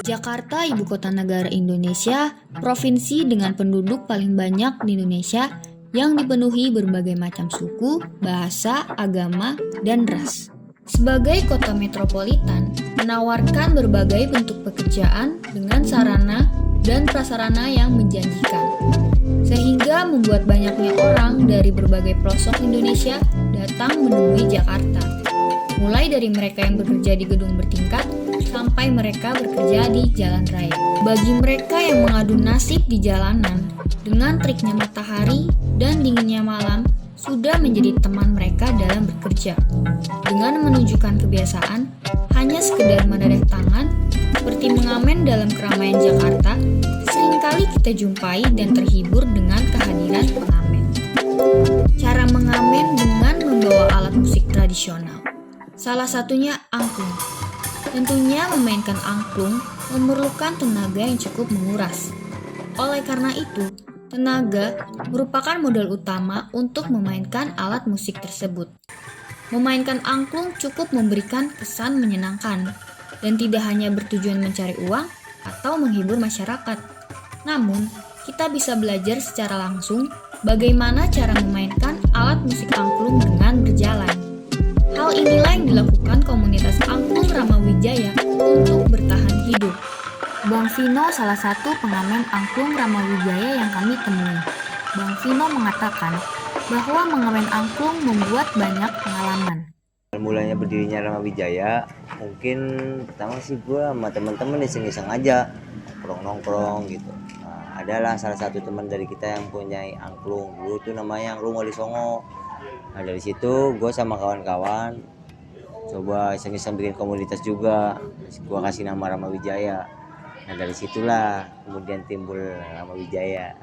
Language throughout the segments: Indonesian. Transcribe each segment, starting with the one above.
Jakarta, ibu kota negara Indonesia, provinsi dengan penduduk paling banyak di Indonesia yang dipenuhi berbagai macam suku, bahasa, agama, dan ras. Sebagai kota metropolitan, menawarkan berbagai bentuk pekerjaan dengan sarana dan prasarana yang menjanjikan, sehingga membuat banyaknya orang dari berbagai pelosok Indonesia datang menemui Jakarta. Mulai dari mereka yang bekerja di gedung bertingkat, sampai mereka bekerja di jalan raya. Bagi mereka yang mengadu nasib di jalanan, dengan teriknya matahari dan dinginnya malam, sudah menjadi teman mereka dalam bekerja. Dengan menunjukkan kebiasaan, hanya sekedar menadeh tangan, seperti mengamen dalam keramaian Jakarta, seringkali kita jumpai dan terhibur dengan kehadiran pengamen. Cara mengamen dengan membawa alat musik tradisional. Salah satunya angklung. Tentunya memainkan angklung memerlukan tenaga yang cukup menguras. Oleh karena itu, tenaga merupakan modal utama untuk memainkan alat musik tersebut. Memainkan angklung cukup memberikan kesan menyenangkan dan tidak hanya bertujuan mencari uang atau menghibur masyarakat. Namun, kita bisa belajar secara langsung bagaimana cara memainkan alat musik angklung dengan berjalan. Hal inilah yang dilakukan komunitas angklung Ramawijaya untuk bertahan hidup. Bang Vino salah satu pengamen angklung Ramawijaya yang kami temui. Bang Vino mengatakan bahwa mengamen angklung membuat banyak pengalaman. Mulanya berdirinya Ramawijaya, mungkin pertama sih gue sama teman-teman iseng-iseng aja nongkrong gitu. Nah, adalah salah satu teman dari kita yang punya angklung, dulu tuh namanya Angklung Wali Songo. Nah dari situ gue sama kawan-kawan coba iseng-iseng bikin komunitas juga, gue kasih nama Ramawijaya. Nah dari situlah kemudian timbul Ramawijaya.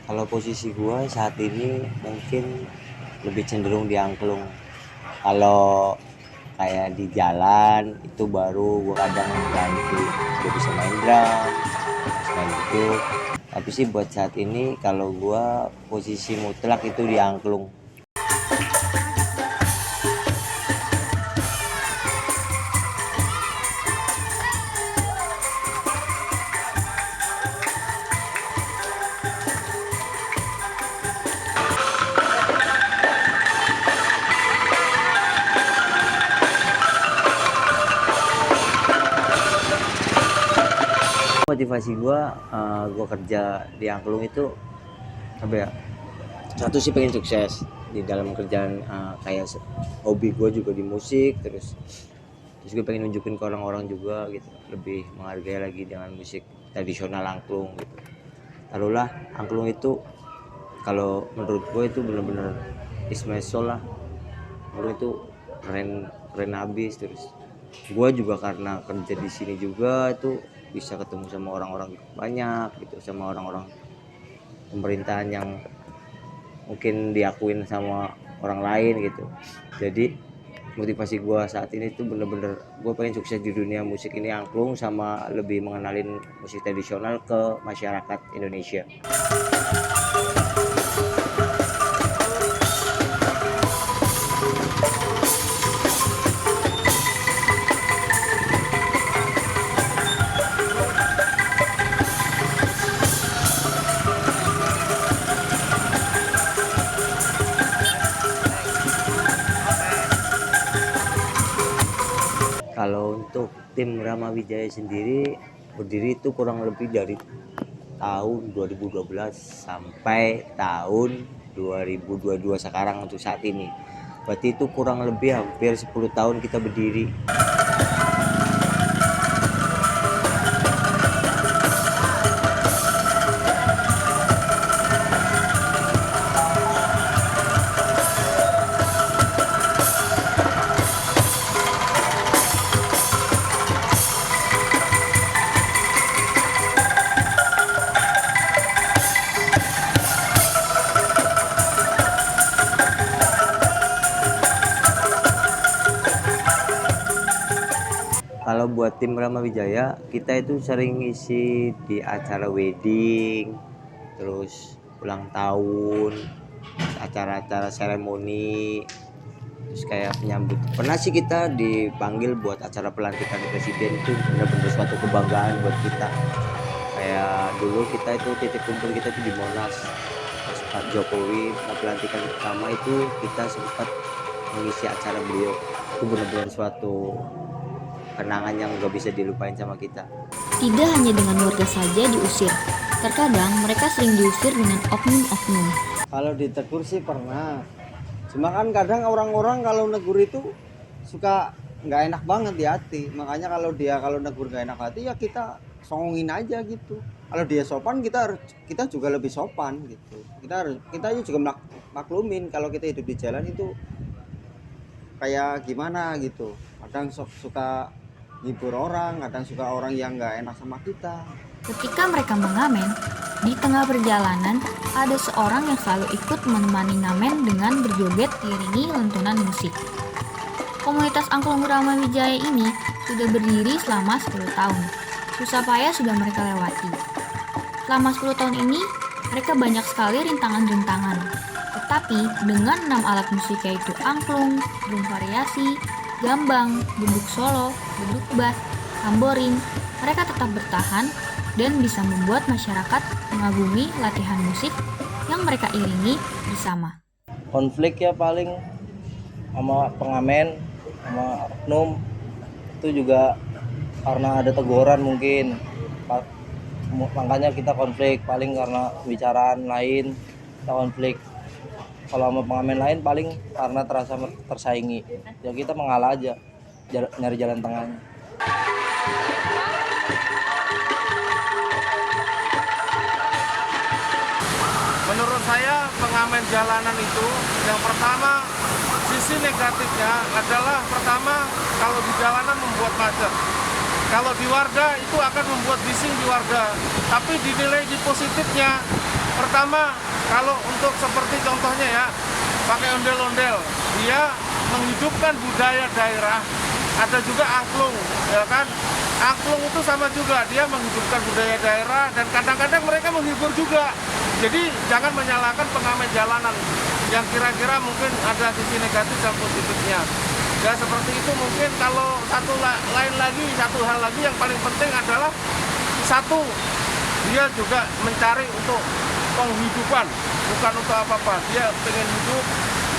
Kalau posisi gue saat ini mungkin lebih cenderung di angklung. Kalau kayak di jalan itu baru gue kadang ganti, gue bisa main drum, main gitu. Tapi sih buat saat ini kalau gue posisi mutlak itu di angklung. Motivasi gue kerja di angklung itu apa ya, satu sih pengen sukses di dalam kerjaan, kayak hobi gue juga di musik, terus gue pengen nunjukin ke orang-orang juga gitu, lebih menghargai lagi dengan musik tradisional angklung gitu. Taruhlah angklung itu kalau menurut gue itu bener-bener is my soul lah, menurut itu keren habis. Terus gue juga karena kerja di sini juga itu bisa ketemu sama orang-orang banyak gitu, sama orang-orang pemerintahan yang mungkin diakuin sama orang lain gitu. Jadi motivasi gue saat ini tuh bener-bener gue pengen sukses di dunia musik ini angklung, sama lebih mengenalin musik tradisional ke masyarakat Indonesia. Kalau untuk tim Ramawijaya sendiri berdiri itu kurang lebih dari tahun 2012 sampai tahun 2022 sekarang untuk saat ini. Berarti itu kurang lebih hampir 10 tahun kita berdiri. Kalau buat tim Rama Wijaya, kita itu sering ngisi di acara wedding, terus ulang tahun, acara-acara seremoni, terus kayak penyambut. Pernah sih kita dipanggil buat acara pelantikan presiden, itu benar-benar suatu kebanggaan buat kita. Kayak dulu kita itu titik kumpul kita itu di Monas, pas Pak Jokowi pelantikan pertama itu kita sempat mengisi acara beliau. Itu benar-benar suatu kenangan yang gak bisa dilupain sama kita. Tidak hanya dengan warga saja diusir, terkadang mereka sering diusir dengan oknum-oknum. Kalau ditegur sih pernah, cuma kan kadang orang-orang kalau negur itu suka nggak enak banget di hati. Makanya kalau negur nggak enak hati ya kita songongin aja gitu. Kalau dia sopan kita juga lebih sopan gitu. Kita juga maklumin kalau kita hidup di jalan itu kayak gimana gitu. Kadang suka hibur orang, kadang suka orang yang nggak enak sama kita. Ketika mereka mengamen, di tengah perjalanan ada seorang yang selalu ikut menemani ngamen dengan berjoget diiringi lantunan musik. Komunitas Angklung Rama Wijaya ini sudah berdiri selama 10 tahun. Susah payah sudah mereka lewati. Selama 10 tahun ini, mereka banyak sekali rintangan-rintangan. Tetapi dengan 6 alat musik yaitu angklung, drum variasi, gambang, duduk solo, duduk bass, tamborin, mereka tetap bertahan dan bisa membuat masyarakat mengagumi latihan musik yang mereka iringi bersama. Konflik ya paling sama pengamen, sama oknum, itu juga karena ada teguran mungkin, makanya kita konflik, paling karena bicaraan lain kita konflik. Kalau sama pengamen lain paling karena terasa tersaingi, ya kita mengalah aja, nyari jalan tengahnya. Menurut saya pengamen jalanan itu yang pertama, sisi negatifnya adalah pertama kalau di jalanan membuat macet. Kalau di warga itu akan membuat bising di warga. Tapi dinilai di positifnya, pertama kalau untuk seperti contohnya ya, pakai ondel-ondel, dia menghidupkan budaya daerah. Ada juga angklung, ya kan? Angklung itu sama juga, dia menghidupkan budaya daerah dan kadang-kadang mereka menghibur juga. Jadi jangan menyalahkan pengamen jalanan yang kira-kira mungkin ada sisi negatif dan positifnya. Ya seperti itu mungkin. Kalau satu hal lagi yang paling penting adalah satu, dia juga mencari untuk penghidupan, bukan untuk apa-apa. Dia pengen hidup,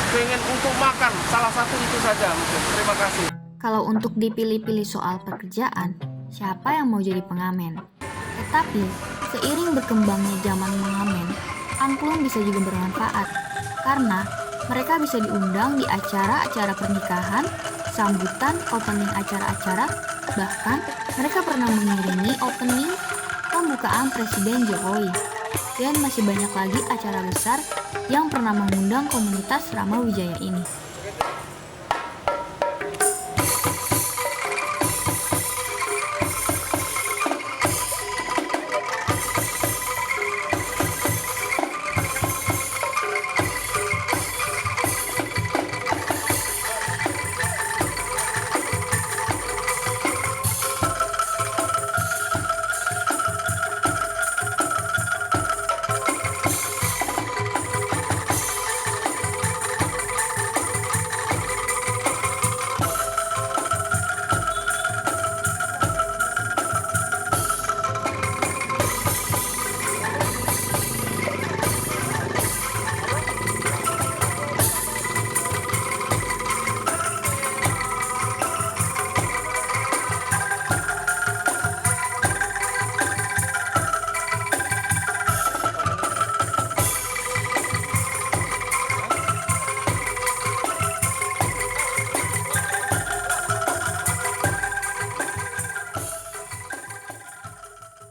pengen untuk makan, salah satu itu saja mungkin. Terima kasih. Kalau untuk dipilih-pilih soal pekerjaan, siapa yang mau jadi pengamen? Tetapi, seiring berkembangnya zaman mengamen, angklung bisa juga bermanfaat karena mereka bisa diundang di acara-acara pernikahan, sambutan, opening acara-acara, bahkan mereka pernah mengiringi opening pembukaan Presiden Jokowi. Dan masih banyak lagi acara besar yang pernah mengundang komunitas Rama Wijaya ini.